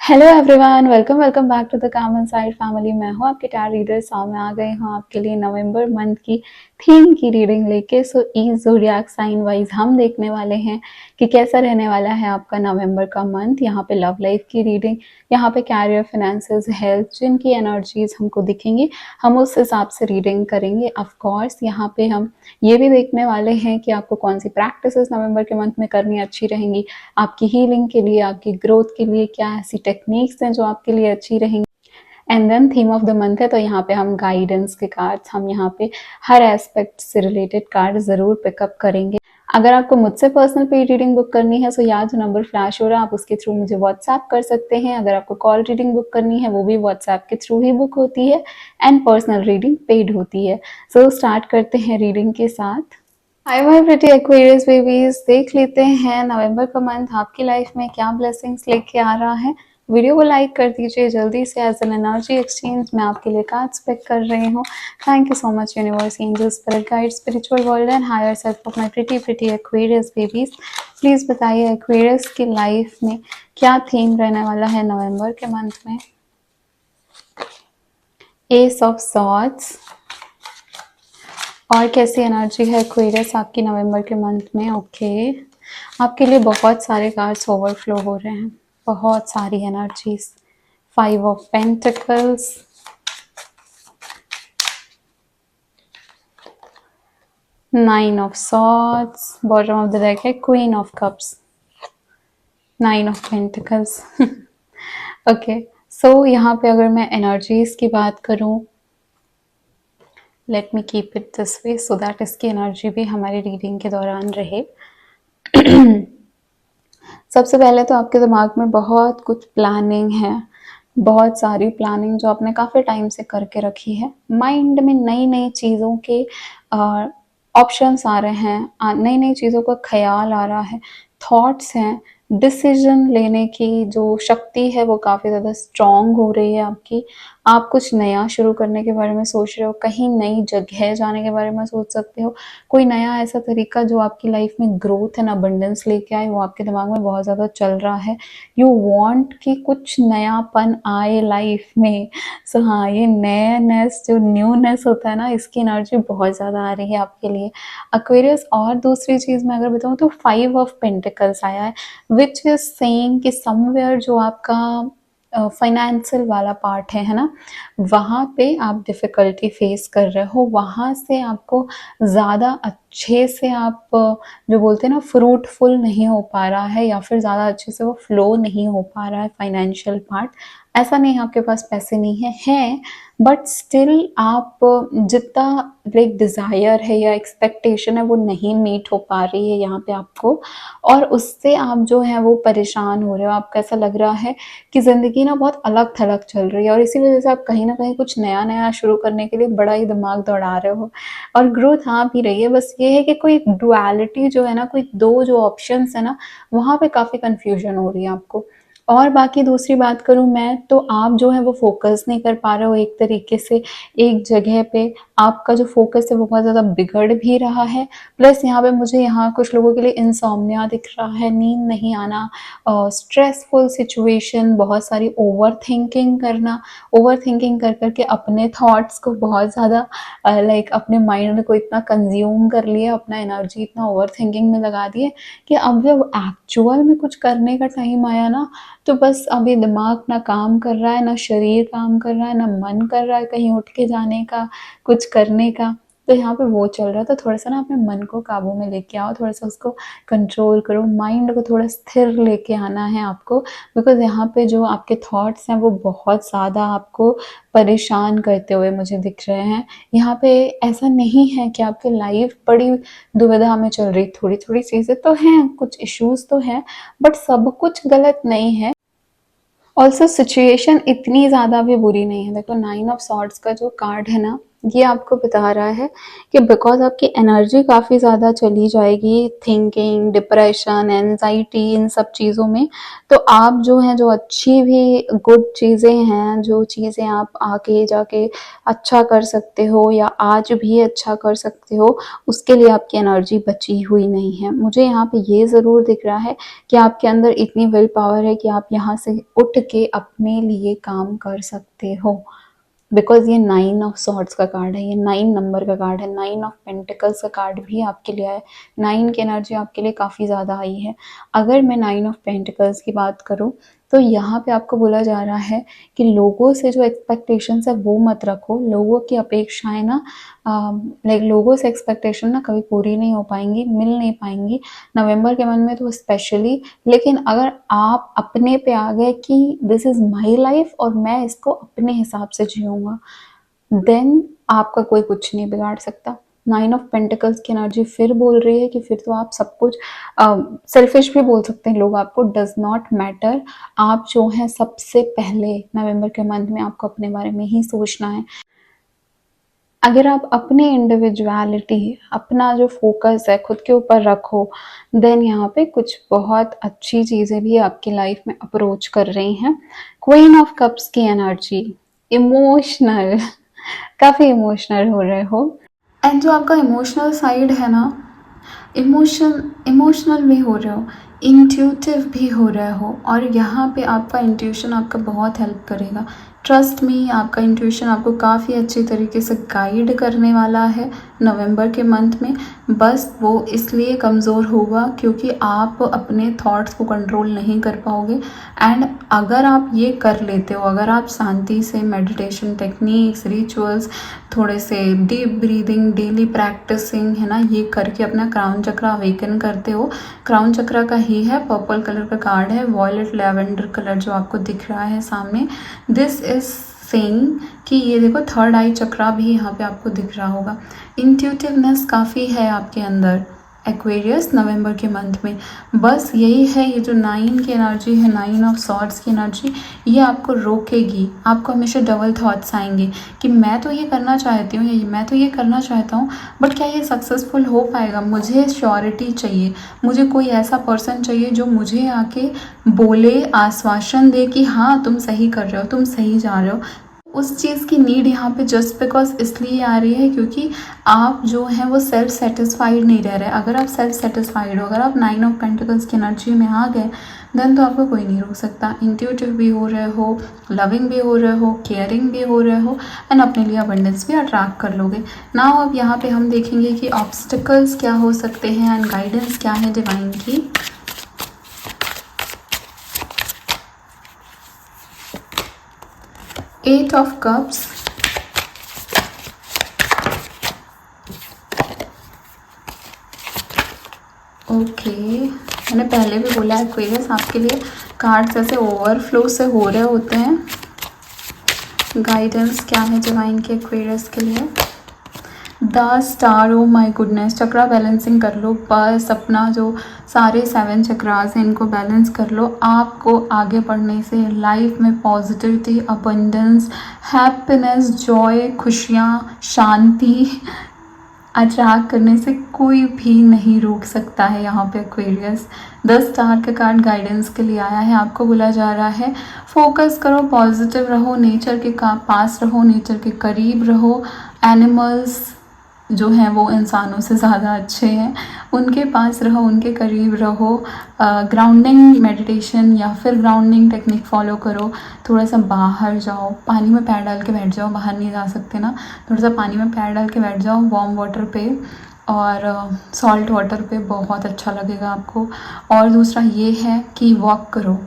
Hello everyone, welcome welcome back to the काम inside family. मैं हूँ आपकी टैरो रीडर साउ। मैं आ गई हूँ आपके लिए नवंबर मंथ की थीम की रीडिंग लेके। So each zodiac sign wise हम देखने वाले हैं कि कैसा रहने वाला है आपका नवंबर का मंथ। यहाँ पे लव लाइफ की रीडिंग, यहाँ पे कैरियर, फाइनेंसेस, हेल्थ, जिनकी एनर्जीज हमको दिखेंगी हम उस हिसाब से रीडिंग करेंगे। ऑफ कोर्स यहाँ पे हम ये भी देखने वाले हैं कि आपको कौन सी प्रैक्टिसेस नवंबर के मंथ में करनी अच्छी रहेंगी, आपकी हीलिंग के लिए, आपकी ग्रोथ के लिए क्या ऐसी टेक्निक्स हैं जो आपके लिए अच्छी रहेंगी। And then theme of the month है, तो यहाँ पे हम गाइडेंस के कार्ड्स, हम यहाँ पे हर एस्पेक्ट से रिलेटेड कार्ड जरूर पिकअप करेंगे। अगर आपको मुझसे पर्सनल पेड रीडिंग बुक करनी है तो यहाँ जो नंबर फ्लैश हो रहा है आप उसके थ्रू मुझे व्हाट्सएप कर सकते हैं। अगर आपको कॉल रीडिंग बुक करनी है वो भी व्हाट्सएप के थ्रू ही बुक होती है एंड पर्सनल रीडिंग पेड होती है। सो स्टार्ट करते हैं रीडिंग के साथ। Hi my pretty Aquarius babies, देख लेते हैं नवंबर का मंथ आपकी लाइफ में क्या ब्लेसिंग्स लेके आ रहा है। वीडियो को लाइक कर दीजिए जल्दी से। एज एन एनर्जी एक्सचेंज मैं आपके लिए कार्ड्स पिक कर रही हूँ। Thank you so much universe, angels, spirit guide, spiritual world and higher self of my pretty Aquarius babies. Please बताइए एक्वेरियस की लाइफ में क्या थीम रहने वाला है नवंबर के मंथ में। एस ऑफ सॉर्ड्स, और कैसी एनर्जी है एक्वेरियस आपकी नवंबर के मंथ में। ओके आपके लिए बहुत सारे कार्ड्स ओवरफ्लो हो रहे हैं, बहुत सारी energies. 5 of pentacles, 9 of swords, bottom of the deck है queen of cups, 9 of pentacles. Okay so यहाँ पे अगर मैं एनर्जीज की बात करूँ, let me keep it this way so that इसकी एनर्जी भी हमारी रीडिंग के दौरान रहे। सबसे पहले तो आपके दिमाग में बहुत कुछ प्लानिंग है, बहुत सारी प्लानिंग जो आपने काफ़ी टाइम से करके रखी है। माइंड में नई नई चीज़ों के ऑप्शंस आ रहे हैं, नई नई चीज़ों का ख्याल आ रहा है, थॉट्स हैं। डिसीजन लेने की जो शक्ति है वो काफ़ी ज़्यादा स्ट्रॉन्ग हो रही है आपकी। आप कुछ नया शुरू करने के बारे में सोच रहे हो, कहीं नई जगह जाने के बारे में सोच सकते हो। कोई नया ऐसा तरीका जो आपकी लाइफ में ग्रोथ एंड अबंडेंस लेके आए वो आपके दिमाग में बहुत ज़्यादा चल रहा है। यू वांट कि कुछ नयापन आए लाइफ में। सो हाँ, ये नयानेस, जो न्यूनेस होता है ना, इसकी एनर्जी बहुत ज़्यादा आ रही है आपके लिए एक्वेरियस। और दूसरी चीज़ मैं अगर बताऊँ तो 5 ऑफ पेंटिकल्स आया है, विच इज़ सेइंग कि समवेयर जो आपका फाइनेंशियल वाला पार्ट है ना, वहाँ पे आप डिफ़िकल्टी फेस कर रहे हो। वहाँ से आपको ज़्यादा अच्छे से आप जो बोलते हैं ना फ्रूटफुल नहीं हो पा रहा है, या फिर ज़्यादा अच्छे से वो फ्लो नहीं हो पा रहा है फाइनेंशियल पार्ट। ऐसा नहीं है आपके पास पैसे नहीं है, बट स्टिल आप जितना लाइक डिज़ायर है या एक्सपेक्टेशन है वो नहीं मीट हो पा रही है यहाँ पे आपको, और उससे आप जो है वो परेशान हो रहे हो। आपको ऐसा लग रहा है कि ज़िंदगी ना बहुत अलग थलग चल रही है, और इसी वजह से आप कहीं ना कहीं कुछ नया नया शुरू करने के लिए बड़ा ही दिमाग दौड़ा रहे हो। और ग्रोथ आ भी रही है, बस ये है कि कोई डुअलिटी जो है ना, कोई दो जो ऑप्शंस है ना, वहाँ पे काफ़ी कन्फ्यूजन हो रही है आपको। और बाकी दूसरी बात करूँ मैं तो आप जो है वो फोकस नहीं कर पा रहे हो एक तरीके से एक जगह पे। आपका जो फोकस है वो बहुत ज़्यादा बिगड़ भी रहा है। प्लस यहाँ पे मुझे यहाँ कुछ लोगों के लिए इंसोम्निया दिख रहा है, नींद नहीं आना, स्ट्रेसफुल सिचुएशन, बहुत सारी ओवर थिंकिंग करना। ओवर थिंकिंग कर करके अपने थॉट्स को बहुत ज़्यादा लाइक अपने माइंड को इतना कंज्यूम कर लिया, अपना एनर्जी इतना ओवर थिंकिंग में लगा दिए कि अब जब एक्चुअल में कुछ करने का टाइम आया ना, तो बस अभी दिमाग ना काम कर रहा है, ना शरीर काम कर रहा है, ना मन कर रहा है कहीं उठ के जाने का, कुछ करने का। तो यहाँ पे वो चल रहा है। तो थोड़ा सा ना अपने मन को काबू में लेके आओ, थोड़ा सा उसको कंट्रोल करो, माइंड को थोड़ा स्थिर लेके आना है आपको। बिकॉज यहाँ पे जो आपके थॉट्स हैं वो बहुत ज़्यादा आपको परेशान करते हुए मुझे दिख रहे हैं। यहाँ पे ऐसा नहीं है कि आपकी लाइफ बड़ी दुविधा में चल रही, थोड़ी थोड़ी चीज़ें तो हैं, कुछ इश्यूज तो हैं, बट सब कुछ गलत नहीं है। ऑल्सो सिचुएशन इतनी ज़्यादा भी बुरी नहीं है। देखो 9 ऑफ सॉर्ड्स का जो कार्ड है ना, ये आपको बता रहा है कि बिकॉज़ आपकी एनर्जी काफ़ी ज़्यादा चली जाएगी थिंकिंग, डिप्रेशन, एंग्ज़ायटी इन सब चीज़ों में, तो आप जो हैं, जो अच्छी भी गुड चीज़ें हैं, जो चीज़ें आप आगे जाके अच्छा कर सकते हो या आज भी अच्छा कर सकते हो, उसके लिए आपकी एनर्जी बची हुई नहीं है। मुझे यहाँ पे ये ज़रूर दिख रहा है कि आपके अंदर इतनी विल पावर है कि आप यहाँ से उठ के अपने लिए काम कर सकते हो। बिकॉज़ ये 9 ऑफ सॉर्ड्स का कार्ड है, ये 9 नंबर का कार्ड है, 9 ऑफ पेंटिकल्स का कार्ड भी आपके लिए आया है। 9 की एनर्जी आपके लिए काफ़ी ज़्यादा आई है। अगर मैं 9 ऑफ पेंटिकल्स की बात करूँ, तो यहाँ पे आपको बोला जा रहा है कि लोगों से जो एक्सपेक्टेशंस है वो मत रखो। लोगों की अपेक्षाएँ ना लाइक लोगों से एक्सपेक्टेशन ना कभी पूरी नहीं हो पाएँगी, मिल नहीं पाएँगी। नवंबर के मंथ में तो स्पेशली। लेकिन अगर आप अपने पे आ गए कि दिस इज़ माई लाइफ और मैं इसको अपने हिसाब से जीऊँगा, देन आपका कोई कुछ नहीं बिगाड़ सकता। 9 ऑफ पेंटिकल्स की एनर्जी फिर बोल रही है कि फिर तो आप सब कुछ सेल्फिश भी बोल सकते हैं लोग आपको, डज़ नॉट मैटर। आप जो हैं सबसे पहले नवंबर के मंथ में आपको अपने बारे में ही सोचना है। अगर आप अपनी इंडिविजुअलिटी, अपना जो फ़ोकस है खुद के ऊपर रखो, देन यहाँ पे कुछ बहुत अच्छी चीज़ें भी आपकी लाइफ में अप्रोच कर रही हैं। क्वीन ऑफ कप्स की एनर्जी, इमोशनल काफ़ी इमोशनल हो रहे हो एंड जो आपका इमोशनल साइड है ना, इमोशनल भी हो रहे हो, इंट्यूटिव भी हो रहे हो और यहाँ पे आपका इंट्यूशन आपका बहुत हेल्प करेगा। ट्रस्ट मी, आपका इंट्यूशन आपको काफ़ी अच्छी तरीके से गाइड करने वाला है नवंबर के मंथ में। बस वो इसलिए कमज़ोर होगा क्योंकि आप अपने थॉट्स को कंट्रोल नहीं कर पाओगे। एंड अगर आप ये कर लेते हो, अगर आप शांति से मेडिटेशन टेक्निक्स, रिचुअल्स, थोड़े से डीप ब्रीदिंग, डेली प्रैक्टिसिंग है ना, ये करके अपना क्राउन चक्रा अवेकन करते हो। क्राउन चक्रा का ही है, पर्पल कलर का कार्ड है, वॉयलेट लैवेंडर कलर जो आपको दिख रहा है सामने। दिस इज सेइंग कि ये देखो थर्ड आई चक्रा भी यहाँ पे आपको दिख रहा होगा। इंट्यूटिवनेस काफ़ी है आपके अंदर एक्वेरियस नवंबर के मंथ में। बस यही है, ये जो 9 की एनर्जी है, 9 ऑफ सॉर्ड्स की एनर्जी, ये आपको रोकेगी। आपको हमेशा डबल थॉट्स आएंगे कि मैं तो ये करना चाहती हूँ या मैं तो ये करना चाहता हूँ, बट क्या ये सक्सेसफुल हो पाएगा? मुझे श्योरिटी चाहिए, मुझे कोई ऐसा पर्सन चाहिए जो मुझे आके बोले, आश्वासन दे कि हाँ तुम सही कर रहे हो, तुम सही जा रहे हो। उस चीज़ की नीड यहाँ पे जस्ट बिकॉज इसलिए आ रही है क्योंकि आप जो हैं वो सेल्फ सेटिस्फाइड नहीं रह रहे। अगर आप सेल्फ सेटिस्फाइड हो, अगर आप 9 ऑफ पेंटिकल्स की एनर्जी में आ गए, देन तो आपको कोई नहीं रोक सकता। इंट्यूटिव भी हो रहे हो, लविंग भी हो रहे हो, केयरिंग भी हो रहे हो एंड अपने लिए अबंडेंस भी अट्रैक्ट कर लोगे। नाउ अब यहाँ पे हम देखेंगे कि ऑब्स्टिकल्स क्या हो सकते हैं एंड गाइडेंस क्या है डिवाइन की। एट ऑफ कप्स, ओके मैंने पहले भी बोला एक्वेरियस आपके लिए कार्ड्स ऐसे ओवरफ्लो से हो रहे होते हैं। गाइडेंस क्या है डिवाइन के एक्वेरियस के लिए? The star, oh my goodness, chakra balancing कर लो। बस अपना जो सारे 7 चक्रास हैं इनको बैलेंस कर लो। आपको आगे बढ़ने से, लाइफ में पॉजिटिविटी, अबंडेंस, हैप्पीनेस, जॉय, खुशियाँ, शांति अट्रैक्ट करने से कोई भी नहीं रोक सकता है। यहाँ पे एक्वेरियस 10 स्टार का कार्ड गाइडेंस के लिए आया है। आपको बोला जा रहा है फोकस करो, पॉजिटिव रहो, नेचर के पास रहो, नेचर के करीब रहो। एनिमल्स जो हैं वो इंसानों से ज़्यादा अच्छे हैं, उनके पास रहो, उनके करीब रहो। ग्राउंडिंग मेडिटेशन या फिर ग्राउंडिंग टेक्निक फॉलो करो। थोड़ा सा बाहर जाओ, पानी में पैर डाल के बैठ जाओ, बाहर नहीं जा सकते ना, थोड़ा सा पानी में पैर डाल के बैठ जाओ वार्म वाटर पे और सॉल्ट वाटर पे, बहुत अच्छा लगेगा आपको। और दूसरा ये है कि वॉक करो,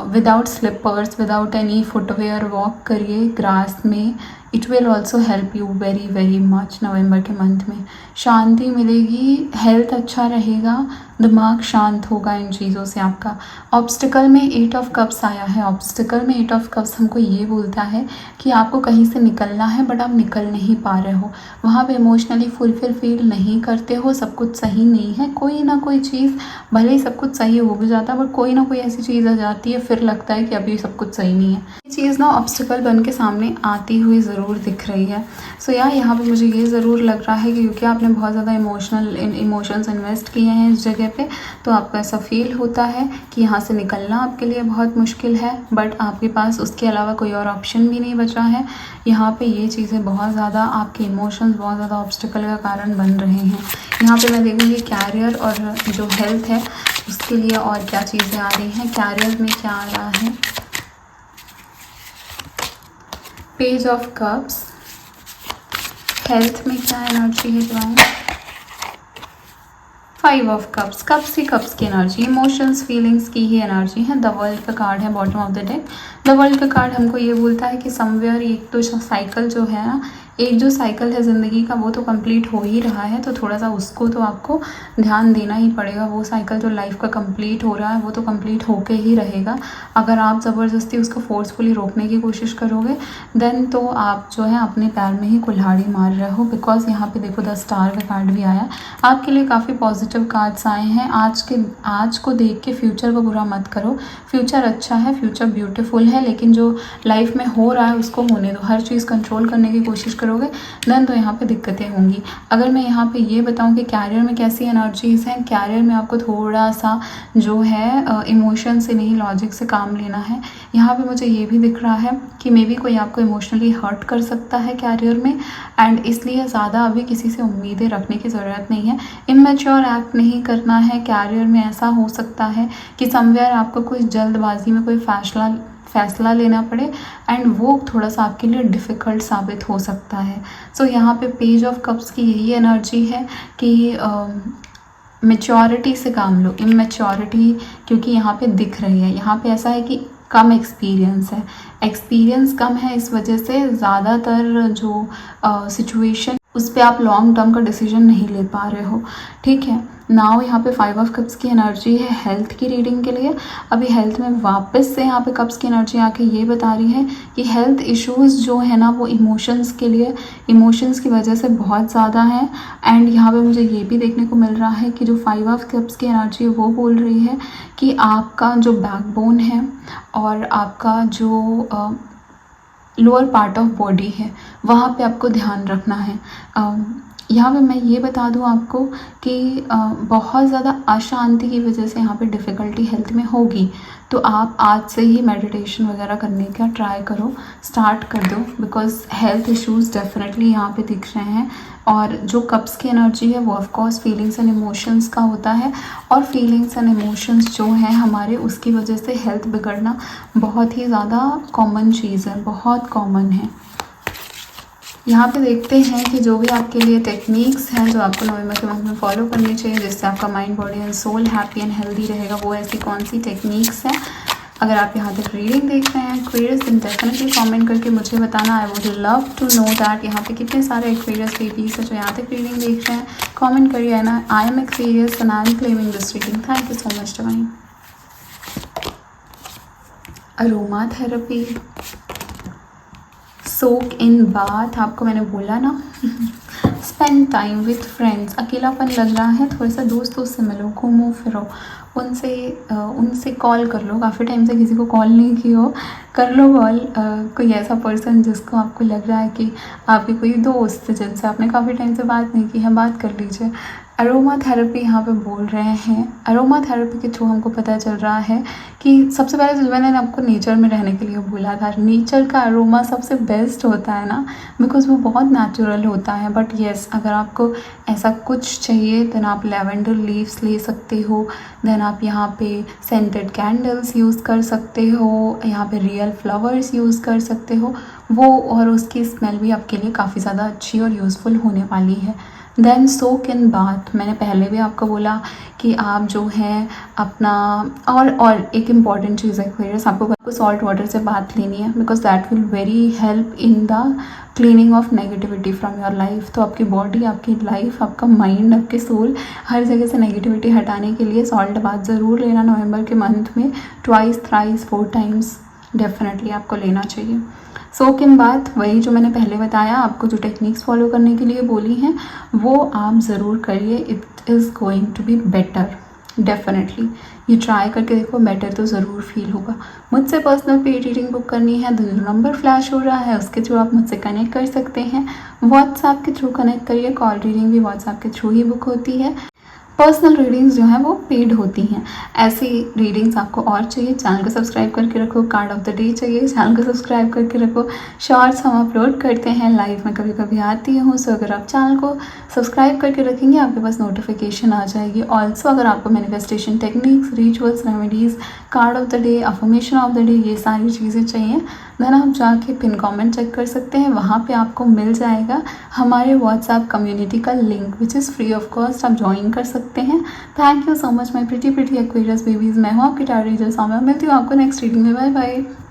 without slippers, without any footwear walk करिए ग्रास में। It will also help you very very much. November के मंथ में शांति मिलेगी, हेल्थ अच्छा रहेगा, दिमाग शांत होगा इन चीज़ों से आपका। ऑब्स्टिकल में 8 ऑफ कप्स आया है। ऑब्स्टिकल में 8 ऑफ कप्स हमको ये बोलता है कि आपको कहीं से निकलना है बट आप निकल नहीं पा रहे हो, वहाँ पे इमोशनली फुलफिल फील नहीं करते हो, सब कुछ सही नहीं है। कोई ना कोई चीज़, भले ही सब कुछ सही हो भी जाता है बट कोई ना कोई ऐसी चीज़ आ जाती है, फिर लगता है कि अभी सब कुछ सही नहीं है। ये चीज़ ना ऑब्स्टिकल बन के सामने आती हुई ज़रूर ज़रूर दिख रही है। सो यहाँ पे मुझे ये ज़रूर लग रहा है कि क्योंकि आपने बहुत ज़्यादा इमोशंस इन्वेस्ट किए हैं इस जगह पे, तो आपको ऐसा फील होता है कि यहाँ से निकलना आपके लिए बहुत मुश्किल है, बट आपके पास उसके अलावा कोई और ऑप्शन भी नहीं बचा है। यहाँ पे ये चीज़ें बहुत ज़्यादा आपके इमोशंस बहुत ज़्यादा ऑब्स्टिकल का कारण बन रहे हैं। यहाँ पे मैं देखूँगी कैरियर और जो हेल्थ है उसके लिए और क्या चीज़ें आ रही हैं। कैरियर में क्या आ रहा है, पेज ऑफ कप्स। हेल्थ में क्या एनर्जी है divine, 5 of cups. Cups he cups की एनर्जी, इमोशंस फीलिंग्स की ही एनर्जी है। द वर्ल्ड का कार्ड है bottom of the deck. The world का कार्ड हमको ये बोलता है कि समवेयर एक तो साइकिल जो है ना, एक जो साइकिल है ज़िंदगी का वो तो कंप्लीट हो ही रहा है, तो थोड़ा सा उसको तो आपको ध्यान देना ही पड़ेगा। वो साइकिल जो लाइफ का कंप्लीट हो रहा है वो तो कंप्लीट होके ही रहेगा। अगर आप ज़बरदस्ती उसको फोर्सफुली रोकने की कोशिश करोगे देन तो आप जो है अपने पैर में ही कुल्हाड़ी मार रहे हो। बिकॉज यहाँ पे देखो द स्टार का कार्ड भी आया, आपके लिए काफ़ी पॉजिटिव कार्ड्स आए हैं। आज को देख के फ्यूचर को बुरा मत करो। फ्यूचर अच्छा है, फ्यूचर ब्यूटीफुल है, लेकिन जो लाइफ में हो रहा है उसको होने दो। हर चीज़ कंट्रोल करने की कोशिश करोगे देन तो यहाँ पे दिक्कतें होंगी। अगर मैं यहाँ पे ये बताऊँ कि कैरियर में कैसी एनर्जीज़ हैं, कैरियर में आपको थोड़ा सा जो है इमोशन से नहीं लॉजिक से काम लेना है। यहाँ पे मुझे ये भी दिख रहा है कि मे बी कोई आपको इमोशनली हर्ट कर सकता है कैरियर में, एंड इसलिए ज़्यादा अभी किसी से उम्मीदें रखने की ज़रूरत नहीं है। इमेच्योर एक्ट नहीं करना है। कैरियर में ऐसा हो सकता है कि समवेयर आपको कोई जल्दबाजी में कोई फैसला लेना पड़े एंड वो थोड़ा सा आपके लिए डिफ़िकल्ट साबित हो सकता है। सो यहाँ पे पेज ऑफ कप्स की यही एनर्जी है कि मैच्योरिटी से काम लो। इमेच्योरिटी क्योंकि यहाँ पे दिख रही है, यहाँ पे ऐसा है कि कम एक्सपीरियंस है, एक्सपीरियंस कम है, इस वजह से ज़्यादातर जो सिचुएशन उस पर आप लॉन्ग टर्म का डिसीजन नहीं ले पा रहे हो। ठीक है, नाउ यहाँ पे 5 ऑफ कप्स की एनर्जी है हेल्थ की रीडिंग के लिए। अभी हेल्थ में वापस से यहाँ पे कप्स की एनर्जी आके ये बता रही है कि हेल्थ इश्यूज़ जो है ना वो इमोशंस की वजह से बहुत ज़्यादा है। एंड यहाँ पे मुझे ये भी देखने को मिल रहा है कि जो 5 ऑफ कप्स की एनर्जी है वो बोल रही है कि आपका जो बैकबोन है और आपका जो लोअर पार्ट ऑफ बॉडी है वहाँ पे आपको ध्यान रखना है। यहाँ पे मैं ये बता दूँ आपको कि बहुत ज़्यादा अशांति की वजह से यहाँ पे डिफ़िकल्टी हेल्थ में होगी, तो आप आज से ही मेडिटेशन वगैरह करने का ट्राई करो, स्टार्ट कर दो। बिकॉज हेल्थ इश्यूज़ डेफिनेटली यहाँ पे दिख रहे हैं। और जो कप्स की एनर्जी है वो ऑफकोर्स फीलिंग्स एंड इमोशंस का होता है, और फीलिंग्स एंड इमोशंस जो हैं हमारे उसकी वजह से हेल्थ बिगड़ना बहुत ही ज़्यादा कॉमन चीज़ है, बहुत कॉमन है। यहाँ पे देखते हैं कि जो भी आपके लिए टेक्निक्स हैं जो आपको नवंबर के मंथ में फॉलो करनी चाहिए जिससे आपका mind, body and soul happy and healthy रहेगा, वो ऐसी कौन सी टेक्निक्स हैं। अगर आप यहाँ तक रीडिंग देख रहे हैं एक्वेरियस, देन डेफिनेटली कमेंट करके मुझे बताना। I would love to know that यहाँ पे कितने सारे एक्वेरियस बेबीज हैं जो यहाँ तक रीडिंग देख रहे हैं। कमेंट करिए ना, I am Aquarius and I am claiming this reading. Thank you so much divine. Aroma therapy, soak in bath, आपको मैंने बोला ना स्पेंड टाइम विथ फ्रेंड्स। अकेलापन लग रहा है, थोड़ा सा दोस्तों से मिलो, घूमो फिरो, उनसे कॉल कर लो। काफ़ी टाइम से किसी को कॉल नहीं की हो, कर लो कॉल। कोई ऐसा पर्सन जिसको आपको लग रहा है कि आपके कोई दोस्त जिनसे आपने काफ़ी टाइम से बात नहीं की है, बात कर लीजिए। अरोमा थेरेपी यहाँ पे बोल रहे हैं। अरोमा थेरेपी के थ्रू हमको पता चल रहा है कि सबसे पहले तो मैंने आपको नेचर में रहने के लिए बोला था। नेचर का अरोमा सबसे बेस्ट होता है ना, बिकॉज वो बहुत नेचुरल होता है। बट येस, अगर आपको ऐसा कुछ चाहिए देन आप लेवेंडर लीव्स ले सकते हो, देन आप यहाँ पे सेंटेड कैंडल्स यूज़ कर सकते हो, यहाँ पे रियल फ्लावर्स यूज़ कर सकते हो वो, और उसकी स्मेल भी आपके लिए काफ़ी ज़्यादा अच्छी और यूज़फुल होने वाली है। देन सोक इन बाथ, मैंने पहले भी आपको बोला कि आप जो है अपना और एक इम्पॉर्टेंट चीज़ है एक्वेरियस, आपको सॉल्ट वाटर से बात लेनी है, because that will very help in the cleaning of negativity from your life. तो आपकी बॉडी, आपकी लाइफ, आपका माइंड, आपके सोल, हर जगह से नेगेटिविटी हटाने के लिए सॉल्ट बाथ ज़रूर लेना। नवंबर के मंथ में 2 3 4 टाइम्स डेफिनेटली आपको लेना चाहिए। सोक इन बाथ, वही जो मैंने पहले बताया आपको, जो टेक्निक्स फॉलो करने के लिए बोली हैं वो आप ज़रूर करिए। It is going to be better. Definitely ये ट्राई करके देखो, बेटर तो ज़रूर फ़ील होगा। मुझसे पर्सनल पेड रीडिंग बुक करनी है तो जो नंबर फ्लैश हो रहा है उसके थ्रू आप मुझसे कनेक्ट कर सकते हैं। व्हाट्सएप के थ्रू कनेक्ट करिए, कॉल रीडिंग भी व्हाट्सएप के थ्रू ही बुक होती है। पर्सनल रीडिंग्स जो हैं वो पेड होती हैं। ऐसी रीडिंग्स आपको और चाहिए, चैनल को सब्सक्राइब करके रखो। कार्ड ऑफ द डे चाहिए, चैनल को सब्सक्राइब करके रखो। शॉर्ट्स हम अपलोड करते हैं, लाइव में कभी कभी आती हूँ, सो अगर आप चैनल को सब्सक्राइब करके रखेंगे आपके पास नोटिफिकेशन आ जाएगी। ऑल्सो अगर आपको manifestation techniques, rituals, remedies, card of the day, affirmation of the day, ये सारी चीज़ें चाहिए देन आप जाके पिन कमेंट चेक कर सकते हैं, वहाँ पे आपको मिल जाएगा हमारे व्हाट्सएप कम्युनिटी का link which is free of cost, आप ज्वाइन कर सकते हैं। Thank you so much my pretty Aquarius babies. मैं हूँ आपकी टायरी जो सामने, मिलती हूँ आपको नेक्स्ट रीडिंग में। Bye bye.